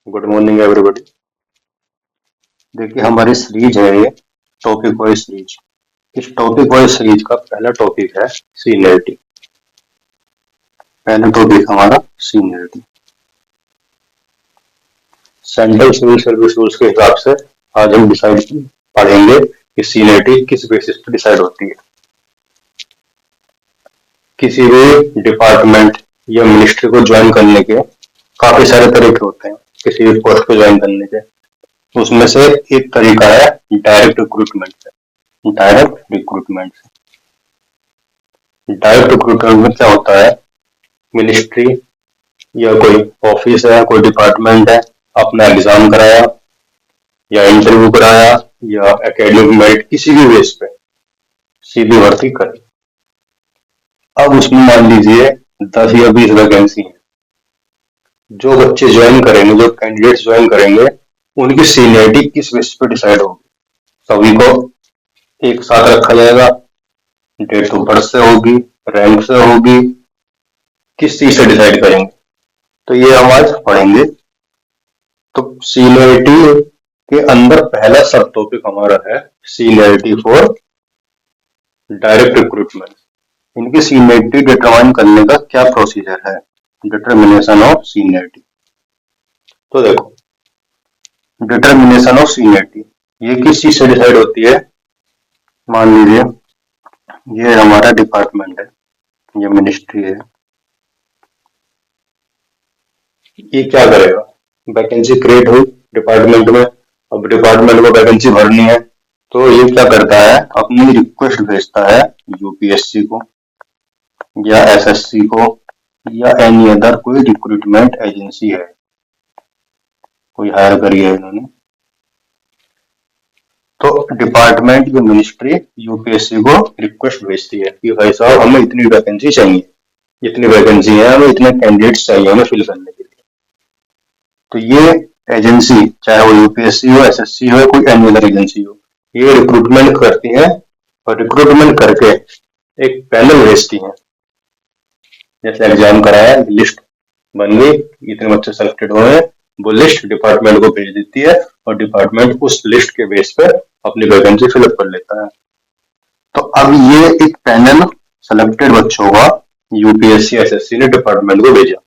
Good morning everybody. देखिए हमारी series है ये टॉपिक वाइज सीरीज। इस टॉपिक वाइज सीरीज का पहला टॉपिक है सीनियरिटी। पहला टॉपिक हमारा seniority. Central civil service rules के हिसाब से आज हम डिसाइड पढ़ेंगे कि सीनियरिटी किस बेसिस पर डिसाइड होती है। किसी भी डिपार्टमेंट या मिनिस्ट्री को ज्वाइन करने के काफी सारे तरीके होते हैं किसी भी पोस्ट को ज्वाइन करने के। उसमें से एक तरीका है डायरेक्ट रिक्रूटमेंट से। डायरेक्ट रिक्रूटमेंट में क्या होता है, मिनिस्ट्री या कोई ऑफिस है, कोई डिपार्टमेंट है, अपना एग्जाम कराया या इंटरव्यू कराया या एकेडमिक मेरिट किसी भी बेस पे सीधी भर्ती करी। अब उसमें मान लीजिए 10 या 20 वैकेंसी है। जो बच्चे ज्वाइन करेंगे, जो कैंडिडेट्स ज्वाइन करेंगे, उनकी सीनियरिटी किस बेसिस पे डिसाइड होगी। सभी को एक साथ रखा जाएगा, डेट ऑफ बर्थ से होगी, रैंक से होगी, किस चीज से डिसाइड करेंगे, तो ये हम आज पढ़ेंगे। तो सीनियरिटी के अंदर पहला सब टॉपिक हमारा है सीनियरिटी फॉर डायरेक्ट रिक्रूटमेंट। इनकी सीनियरिटी डिटरमाइन करने का क्या प्रोसीजर है, डिटर्मिनेशन ऑफ सीनियरिटी। तो देखो, डिटर्मिनेशन ऑफ सीनियरिटी ये किस चीज से डिसाइड होती है। मान लीजिए ये हमारा डिपार्टमेंट है, ये मिनिस्ट्री है, ये क्या करेगा, वैकेंसी क्रिएट हुई डिपार्टमेंट में। अब डिपार्टमेंट को वैकेंसी भरनी है तो ये क्या करता है, अपनी रिक्वेस्ट भेजता है यूपीएससी को या एसएससी को या एनी अदर कोई रिक्रूटमेंट एजेंसी है, कोई हायर करी है इन्होंने, तो डिपार्टमेंट या मिनिस्ट्री यूपीएससी को रिक्वेस्ट भेजती है कि भाई साहब हमें इतनी वैकेंसी चाहिए, इतनी वैकेंसी है, हमें इतने कैंडिडेट्स चाहिए हमें फिल करने के लिए। तो ये एजेंसी, चाहे वो यूपीएससी हो, एसएससी हो, कोई एनी अदर एजेंसी हो, ये रिक्रूटमेंट करती है और रिक्रूटमेंट करके एक पैनल भेजती है। जैसे एग्जाम कराया, लिस्ट बन गई, इतने बच्चे सेलेक्टेड हुए, वो लिस्ट डिपार्टमेंट को भेज देती है और डिपार्टमेंट उस लिस्ट के बेस पर अपनी वैकेंसी फिलअप कर लेता है। तो अब ये एक पैनल सेलेक्टेड बच्चों का यूपीएससी एसएससी ने डिपार्टमेंट को भेजा।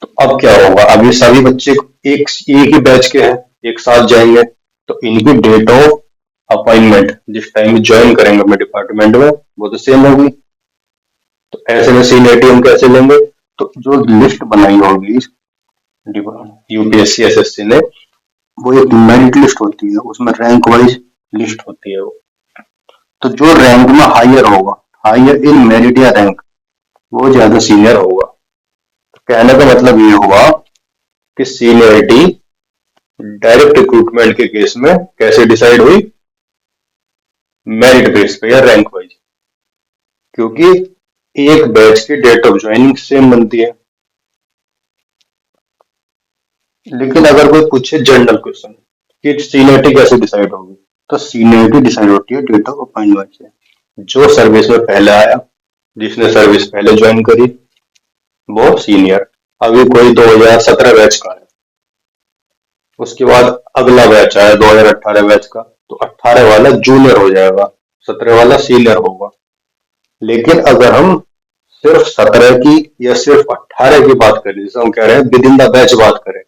तो अब क्या होगा, अब ये सभी बच्चे एक ही बैच के हैं, एक साथ जाएंगे, तो इनकी डेट ऑफ अपॉइंटमेंट जिस टाइम ज्वाइन करेंगे अपने डिपार्टमेंट में वो तो सेम होगी। तो ऐसे में सीनियरिटी हम कैसे लेंगे, तो जो लिस्ट बनाई होगी यूपीएससी एसएससी ने, वो एक मेरिट लिस्ट होती है, उसमें रैंक वाइज लिस्ट होती है वो। तो जो रैंक में हायर होगा, हायर इन मेरिट या रैंक, वो ज्यादा सीनियर होगा। तो कहने का मतलब ये हुआ कि सीनियरिटी डायरेक्ट रिक्रूटमेंट के केस में कैसे डिसाइड हुई, मेरिट बेस पे या रैंक वाइज, क्योंकि एक बैच की डेट ऑफ ज्वाइनिंग सेम बनती है। लेकिन अगर कोई पूछे जनरल क्वेश्चन कि सीनियरिटी कैसे डिसाइड होगी, तो सीनियरिटी डिसाइड होती है डेट ऑफ अपॉइंटमेंट से। जो सर्विस में पहले आया, जिसने सर्विस पहले ज्वाइन करी, वो सीनियर। अभी कोई 2017 बैच का है, उसके बाद अगला बैच आया 2018 बैच का, तो 18 वाला जूनियर हो जाएगा, 17 वाला सीनियर होगा। लेकिन अगर हम सिर्फ 17 की या सिर्फ 18 की बात करें, जैसे हम कह रहे हैं विद इन द बैच बात करें,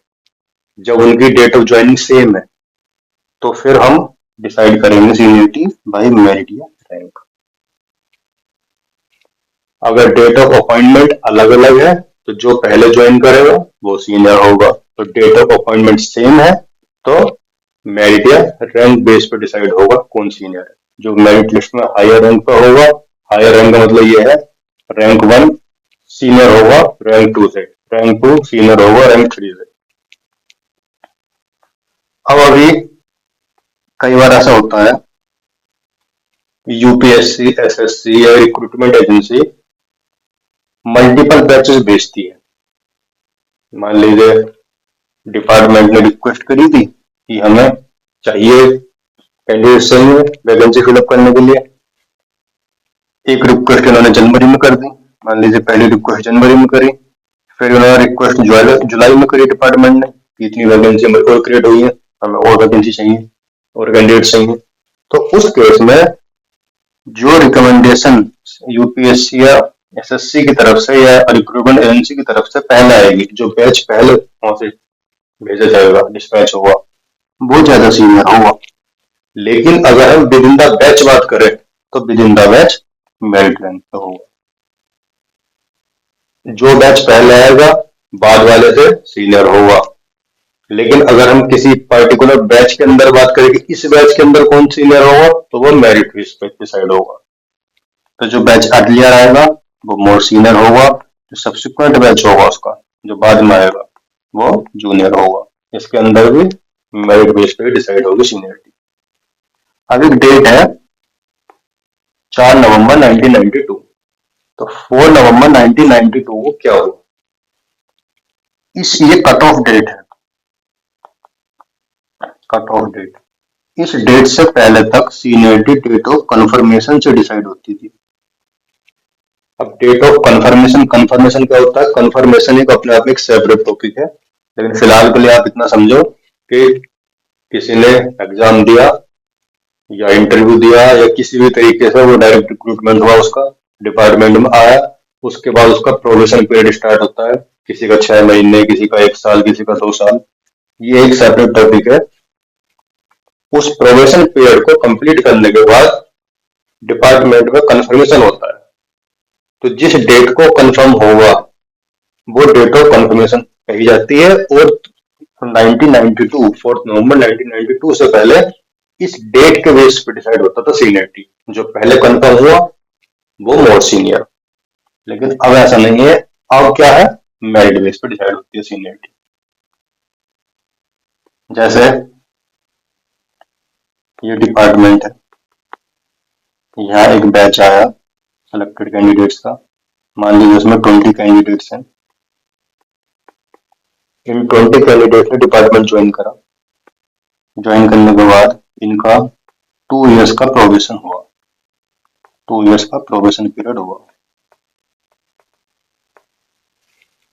जब उनकी डेट ऑफ ज्वाइनिंग सेम है, तो फिर हम डिसाइड करेंगे सीनियरिटी बाय मेरिट या रैंक। अगर डेट ऑफ अपॉइंटमेंट अलग अलग है तो जो पहले ज्वाइन करेगा वो सीनियर होगा, तो डेट ऑफ अपॉइंटमेंट सेम है तो मेरिट या रैंक बेस पर डिसाइड होगा कौन सीनियर है। जो मेरिट लिस्ट में हायर रैंक पर होगा, हायर रैंक का मतलब ये है रैंक 1 सीनियर होगा रैंक 2 से, रैंक 2 सीनियर होगा रैंक 3 से। अब अभी कई बार ऐसा होता है, यूपीएससी एसएससी या रिक्रूटमेंट एजेंसी मल्टीपल बैचेस भेजती है। मान लीजिए डिपार्टमेंट ने रिक्वेस्ट करी थी कि हमें चाहिए कैंडिडेट चाहिए वैकेंसी फिलअप करने के लिए, एक रिक्वेस्ट इन्होंने जनवरी में कर दी, मान लीजिए पहली रिक्वेस्ट जनवरी में करी, फिर उन्होंने रिक्वेस्ट जुलाई में करी डिपार्टमेंट ने कि इतनी वैकेंसी मेरे को क्रिएट हुई है, हमें और वैकेंसी चाहिए और कैंडिडेट चाहिए। तो उस केस में जो रिकमेंडेशन यूपीएससी या एसएससी की तरफ से या रिक्रूटमेंट एजेंसी की तरफ से पहले आएगी, जो बैच पहले वहां से भेजा जाएगा, डिस्पैच होगा, वो ज्यादा सीनियर होगा। लेकिन अगर हम विद इन द बैच बात करें तो with in the batch merit rank पे होगा। जो बैच पहले आएगा बाद वाले से सीनियर होगा। लेकिन अगर हम किसी पर्टिकुलर बैच के अंदर बात करें कि इस बैच के अंदर कौन सीनियर होगा, तो वो मेरिट बेस पे डिसाइड होगा। तो जो बैच अर्लियर आएगा वो मोर सीनियर होगा, जो सब्सिक्वेंट बैच होगा उसका जो बाद में आएगा वो जूनियर होगा। इसके अंदर भी मेरिट बेस पे डिसाइड होगी सीनियरिटी। अब एक डेट है 4 नवंबर 1992। तो 4 नवंबर 1992 को क्या हुआ, ये कट ऑफ डेट है। कट ऑफ डेट, इस डेट से पहले तक सीनियरिटी डेट ऑफ कंफर्मेशन से डिसाइड होती थी। अब डेट ऑफ कंफर्मेशन, कंफर्मेशन क्या होता है? कंफर्मेशन एक अपने आप में एक सेपरेट टॉपिक है, लेकिन फिलहाल के लिए आप इतना समझो कि किसी ने एग्जाम दिया या इंटरव्यू दिया या किसी भी तरीके से वो डायरेक्ट रिक्रूटमेंट हुआ, उसका डिपार्टमेंट में आया, उसके बाद उसका प्रोबेशन पीरियड स्टार्ट होता है, किसी का 6 महीने, किसी का 1 साल, किसी का 2 साल। ये एक सेपरेट टॉपिक है। उस प्रोबेशन पीरियड को कंप्लीट करने के बाद डिपार्टमेंट में कंफर्मेशन होता है। तो जिस डेट को कंफर्म होगा वो डेट ऑफ कंफर्मेशन कही जाती है। और 1992, 4 नवंबर 1992 से पहले इस डेट के बेस पे डिसाइड होता था सीनियरिटी। जो पहले कंफर्म हुआ वो मोर सीनियर। लेकिन अब ऐसा नहीं है, अब क्या है, मेरिट बेस पे डिसाइड होती है सीनियरिटी। जैसे ये डिपार्टमेंट है, यहाँ एक बैच आया सिलेक्टेड कैंडिडेट्स का, मान लीजिए उसमें 20 कैंडिडेट्स हैं। इन 20 कैंडिडेट ने डिपार्टमेंट ज्वाइन करा। ज्वाइन करने के बाद इनका 2 इयर्स का प्रोबेशन हुआ, 2 इयर्स का प्रोबेशन पीरियड हुआ।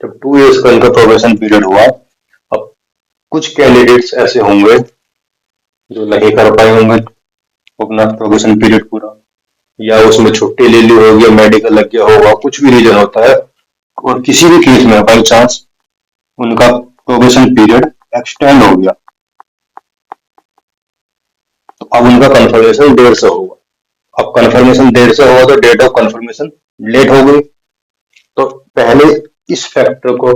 जब 2 इयर्स का इनका प्रोबेशन पीरियड हुआ, अब कुछ कैंडिडेट्स ऐसे होंगे जो नहीं कर पाए होंगे अपना प्रोबेशन पीरियड पूरा, या उसमें छुट्टी ले ली होगी, मेडिकल लग गया होगा, कुछ भी रीजन होता है। और किसी भी केस में बाई चांस उनका प्रोबेशन पीरियड एक्सटेंड हो गया, तो अब उनका कंफर्मेशन देर से होगा। अब कंफर्मेशन देर से होगा तो डेट ऑफ कंफर्मेशन लेट हो गई। तो पहले इस फैक्टर को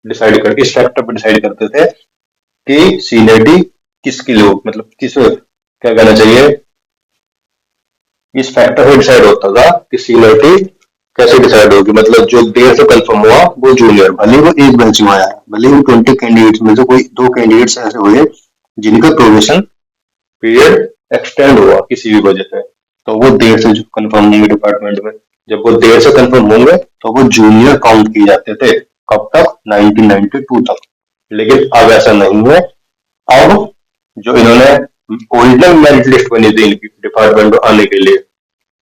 इस फैक्टर पर डिसाइड करते थे कि सीनियरिटी किसकी लोग, मतलब किस, क्या कहना चाहिए, इस फैक्टर से डिसाइड होता था कि सीनियरिटी कैसे डिसाइड होगी। मतलब जो देर से कंफर्म हुआ वो जूनियर, भले वो एक बेंच में आया, भले ही 20 कैंडिडेट्स में से कोई 2 कैंडिडेट्स ऐसे हुए जिनका प्रोबेशन पीरियड एक्सटेंड हुआ किसी भी वजह से, तो वो देर से कंफर्म होंगे डिपार्टमेंट में। जब वो देर से कंफर्म होंगे तो वो जूनियर काउंट किए जाते थे। कब तक? 1992 तक। लेकिन अब ऐसा नहीं है। अब जो इन्होंने ओरिजिनल मेरिट लिस्ट बनी थी इनकी डिपार्टमेंट में आने के लिए,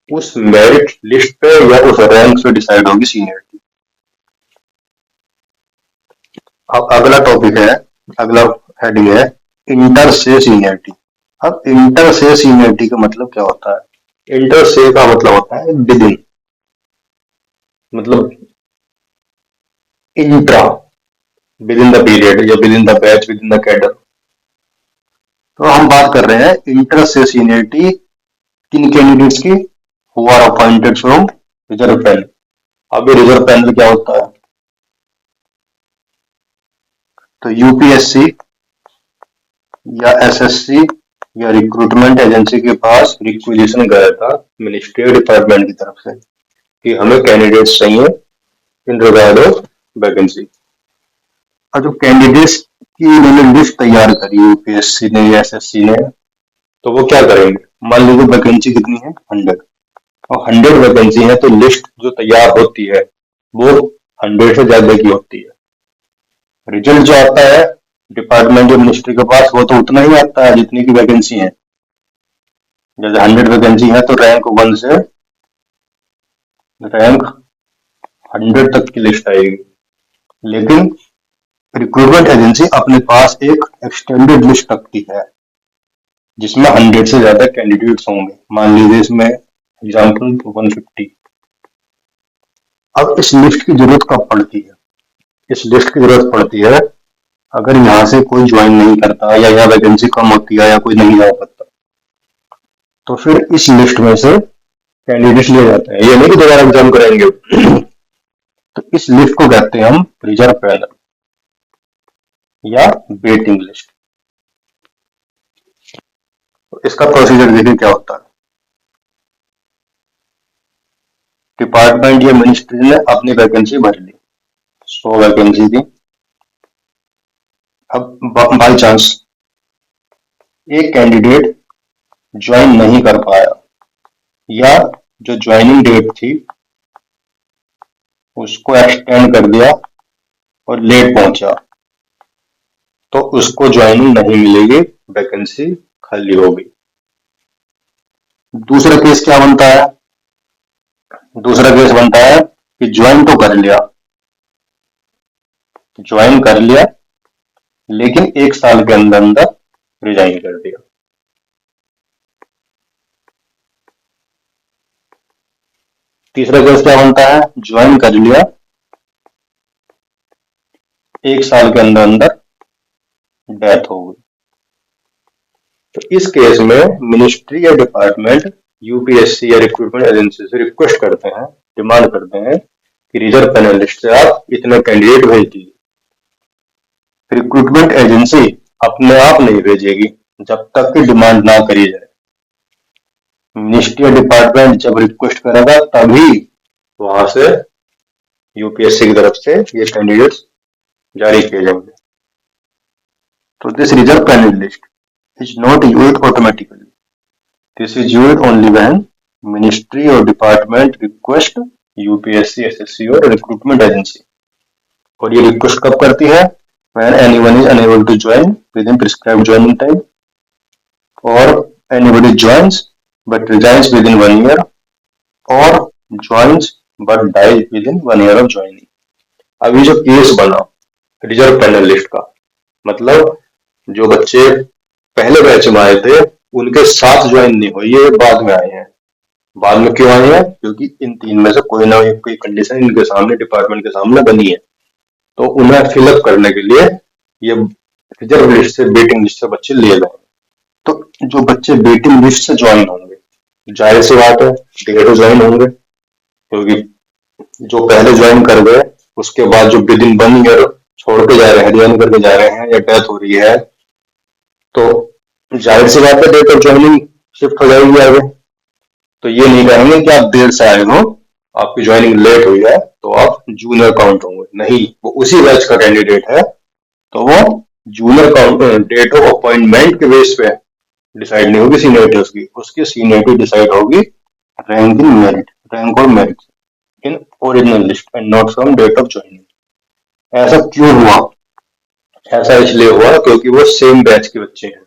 उस मेरिट लिस्ट पे या उस रैंक से डिसाइड होगी सीनियरिटी। अब अगला टॉपिक है, अगला हेडिंग है इंटर से सीनियरिटी। अब इंटर से सीनियरिटी का मतलब क्या होता है? इंटर से का मतलब होता है विद इन, मतलब intra, within the period या within the batch, within the cadre. तो हम बात कर रहे हैं इंटर से सीनियरिटी किन कैंडिडेट्स की? Who are appointed from reserve panel. अब ये रिजर्व पैनल क्या होता है? तो यूपीएससी या एसएससी या रिक्रूटमेंट एजेंसी के पास रिक्वेजिशन गया था मिनिस्ट्री डिपार्टमेंट की तरफ से कि हमें कैंडिडेट्स चाहिए इन रिगार्ड ऑफ वैकेंसी। और जो कैंडिडेट्स की इन्होंने लिस्ट तैयार करी यूपीएससी ने या एसएससी ने, तो वो क्या करेंगे? मान लीजिए वैकेंसी कितनी है? 100, और 100 वैकेंसी है, तो लिस्ट जो तैयार होती है वो 100 से ज्यादा की होती है। रिजल्ट जो आता है डिपार्टमेंट या मिनिस्ट्री के पास वो तो उतना ही आता है जितनी की वैकेंसी है। जैसे 100 वैकेंसी है तो रैंक 1 से रैंक 100 तक की लिस्ट आएगी। लेकिन रिक्रूटमेंट एजेंसी अपने पास एक एक्सटेंडेड लिस्ट रखती है जिसमें 100 से ज्यादा कैंडिडेट्स होंगे। मान लीजिए इसमें एग्जाम्पल 150। अब इस लिस्ट की जरूरत कब पड़ती है? इस लिस्ट की जरूरत पड़ती है अगर यहाँ से कोई ज्वाइन नहीं करता या यहाँ वैकेंसी कम होती है या कोई नहीं जा पाता, तो फिर इस लिस्ट में से कैंडिडेट्स लिए जाते हैं। ये नहीं कि दोबारा एग्जाम कराएंगे। तो इस लिस्ट को कहते हैं हम रिजर्व पैनल या वेटिंग लिस्ट। तो इसका प्रोसीजर देखिए क्या होता है। डिपार्टमेंट या मिनिस्ट्री ने अपनी वैकेंसी भर ली, 100 वैकेंसी थी। अब बाई चांस एक कैंडिडेट ज्वाइन नहीं कर पाया या जो ज्वाइनिंग डेट थी उसको एक्सटेंड कर दिया और लेट पहुंचा, तो उसको ज्वाइनिंग नहीं मिलेगी, वैकेंसी खाली होगी। दूसरा केस क्या बनता है? दूसरा केस बनता है कि ज्वाइन तो कर लिया, ज्वाइन कर लिया लेकिन 1 साल के अंदर अंदर रिजाइन कर दिया। तीसरा केस क्या बनता है? ज्वाइन कर लिया, 1 साल के अंदर अंदर डेथ हो गई। तो इस केस में मिनिस्ट्री या डिपार्टमेंट यूपीएससी या रिक्रूटमेंट एजेंसी से रिक्वेस्ट करते हैं, डिमांड करते हैं कि रिजर्व पैनल लिस्ट से आप इतने कैंडिडेट भेज दीजिए। रिक्रूटमेंट एजेंसी अपने आप नहीं भेजेगी जब तक कि डिमांड ना करी जाए। मिनिस्ट्री या डिपार्टमेंट जब रिक्वेस्ट करेगा तभी वहां से यूपीएससी की तरफ से ये कैंडिडेट्स जारी किए जाएंगे। तो this reserve panel list is not used automatically. This is used only when ministry or department request UPSC, SSC or recruitment agency. और ये रिक्वेस्ट कब करती है? When anyone is unable to join within prescribed joining time, or anybody joins but resigns within 1 year, or joins but dies within 1 year of joining. अभी जो case बना reserve panel list का, मतलब जो बच्चे पहले बैच में आए थे उनके साथ ज्वाइन नहीं हुई, ये बाद में आए हैं। बाद में क्यों आए हैं? क्योंकि इन 3 में से कोई ना कोई कंडीशन इनके सामने, डिपार्टमेंट के सामने बनी है, तो उन्हें फिलअप करने के लिए ये रिजर्व लिस्ट से, वेटिंग लिस्ट से बच्चे लिए गए। तो जो बच्चे वेटिंग लिस्ट से ज्वाइन होंगे, जाहिर सी बात है देर ज्वाइन होंगे, क्योंकि जो पहले ज्वाइन कर गए उसके बाद जो विद इन 1 ईयर छोड़ के जा रहे हैं, ज्वाइन करके जा रहे हैं या डेथ हो रही है, तो जाहिर सी बात है डेट ऑफ ज्वाइनिंग शिफ्ट हो जाएगी आगे। तो ये नहीं कहेंगे कि आप देर से आए हो, आपकी ज्वाइनिंग लेट हुई है तो आप जूनियर काउंट होंगे, नहीं, वो उसी बैच का कैंडिडेट है तो वो junior count, date of appointment के बेस पे डिसाइड नहीं होगी सीनियरिटी उसकी, उसकी सीनियरिटी डिसाइड होगी रैंक इन मेरिट, रैंक और merit in original list and not from date of joining. ऐसा क्यों हुआ? ऐसा इसलिए हुआ क्योंकि वो सेम बैच के बच्चे हैं।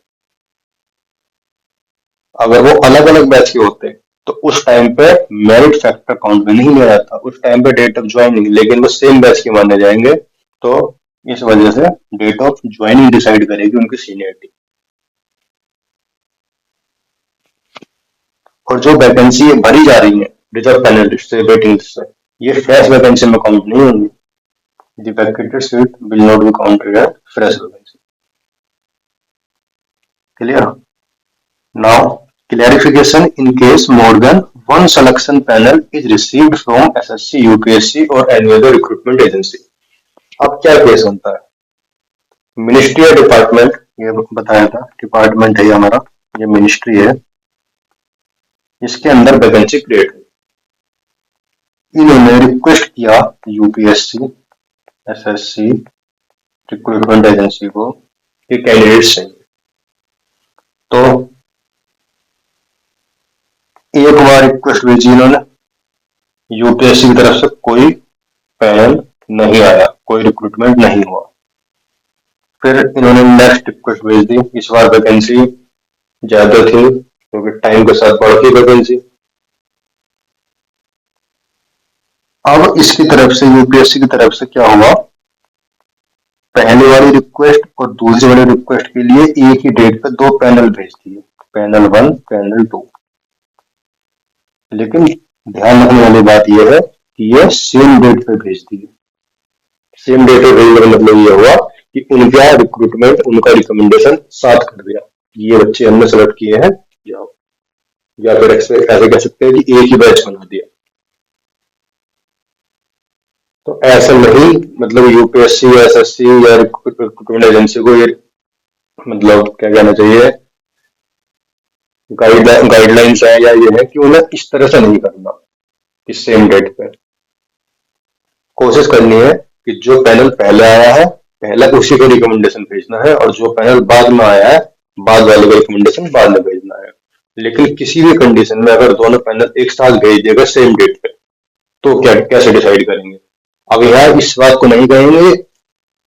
अगर वो अलग अलग बैच के होते तो उस टाइम पे मेरिट फैक्टर काउंट में नहीं लिया जाता, उस टाइम पे डेट ऑफ ज्वाइनिंग, लेकिन वो सेम बैच के माने जाएंगे, तो इस वजह से डेट ऑफ ज्वाइनिंग डिसाइड करेगी उनकी सीनियरिटी। और जो वैकेंसी भरी जा रही है रिजर्व पैनल लिस्ट से, वेटिंग लिस्ट से, ये फ्रेश वैकेंसी में काउंट नहीं होंगी। The vacated seat will not be counted as fresh vacancy. Clear? Now, clarification in case more than one selection panel is received from SSC, UPSC or any other recruitment agency. अब क्या case होता है? Ministry या department, ये बताया था department है हमारा, ये मिनिस्ट्री है, इसके अंदर वैकेंसी क्रिएट हुई। इन्होंने रिक्वेस्ट किया यूपीएससी, एसएससी, रिक्रूटमेंट एजेंसी को कि कैंडिडेट्स चाहिए। तो एक बार रिक्वेस्ट भेजी इन्होंने, यूपीएससी की तरफ से कोई पैनल नहीं आया, कोई रिक्रूटमेंट नहीं हुआ। फिर इन्होंने नेक्स्ट रिक्वेस्ट भेज दी, इस बार वैकेंसी ज्यादा थी क्योंकि टाइम के साथ बढ़ती वैकेंसी। अब इसकी तरफ से, यूपीएससी की तरफ से क्या हुआ पहले वाली रिक्वेस्ट और दूसरी वाली रिक्वेस्ट के लिए एक ही डेट पे दो पैनल भेज दिए, पैनल 1, पैनल 2। लेकिन ध्यान रखने वाली बात यह है कि ये सेम डेट पे भेज दिए। सेम डेट पे भेजने का मतलब ये हुआ कि उनका रिक्रूटमेंट, उनका रिकमेंडेशन साथ कर दिया, ये बच्चे हमने सेलेक्ट किए हैं, जाओ। या फिर ऐसे कह सकते हैं कि एक ही बैच बना दिया। तो ऐसा नहीं, मतलब यूपीएससी या एसएससी या रिक्रूटमेंट एजेंसी को ये मतलब क्या कहना चाहिए, गाइडलाइंस है या ये है कि उन्हें इस तरह से नहीं करना कि सेम डेट पे। कोशिश करनी है कि जो पैनल पहले आया है पहले उसी को रिकमेंडेशन भेजना है, और जो पैनल बाद में आया है बाद वाले को रिकमेंडेशन बाद में भेजना है। लेकिन किसी भी कंडीशन में अगर दोनों पैनल एक साथ भेज देगा सेम डेट पे, तो क्या कैसे डिसाइड करेंगे? अब यहाँ इस बात को नहीं कहेंगे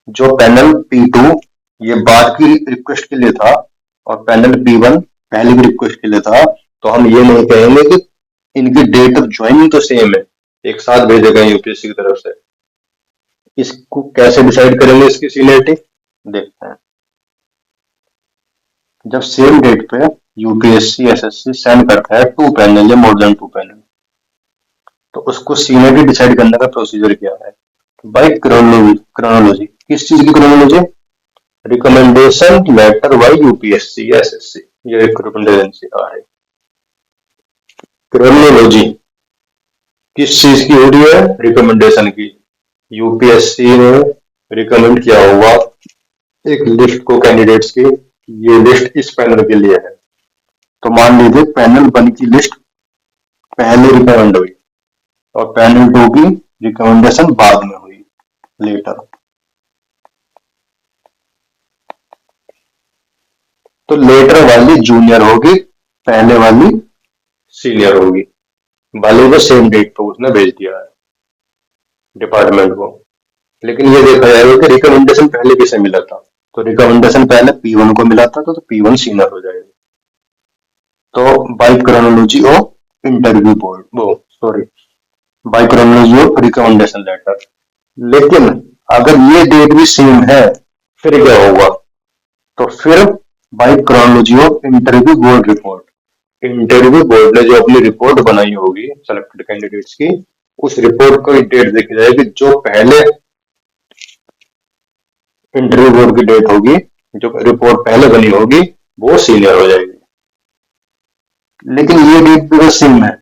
जो पैनल P2 ये बाद की रिक्वेस्ट के लिए था और पैनल P1 पहले की रिक्वेस्ट के लिए था, तो हम ये नहीं कहेंगे कि इनकी डेट ऑफ ज्वाइनिंग तो सेम है, एक साथ भेजे गए यूपीएससी की तरफ से। इसको कैसे डिसाइड करेंगे इसकी सीनियरिटी, देखते हैं। जब सेम डेट पे यूपीएससी एसएससी सेंड करता है 2 पैनल या मोर देन 2 पैनल, तो उसको सीनियरिटी डिसाइड करने का प्रोसीजर क्या है? By chronology. किस चीज की chronology? Recommendation letter by UPSC या एसएससी, ये रिक्रूटमेंट एजेंसी का है। क्रोनोलॉजी किस चीज की हो रही है? रिकमेंडेशन की। यूपीएससी ने रिकमेंड किया हुआ एक लिस्ट को कैंडिडेट्स की, ये लिस्ट इस पैनल के लिए है। तो मान लीजिए पैनल 1 की लिस्ट पहले रिकमेंड हुई और पैनल 2 की रिकमेंडेशन बाद में हुई, लेटर। तो लेटर वाली जूनियर होगी, पहले वाली सीनियर होगी, भले वो सेम डेट पे उसने भेज दिया है डिपार्टमेंट को। लेकिन ये देखा जाएगा कि रिकमेंडेशन पहले किसे मिला था, तो रिकमेंडेशन पहले P1 को मिला था, तो P1 सीनियर हो जाएगा। तो by chronology of interview board, वो sorry, by chronology of recommendation letter. लेकिन अगर ये डेट भी सेम है फिर क्या होगा? तो फिर by chronology of interview board report. Interview board ने जो अपनी रिपोर्ट बनाई होगी सेलेक्टेड कैंडिडेट्स की, उस रिपोर्ट को डेट देखी जाएगी, जो पहले इंटरव्यू बोर्ड की डेट होगी, जो रिपोर्ट पहले बनी होगी वो सीनियर हो जाएगी। लेकिन ये डेट भी सेम है,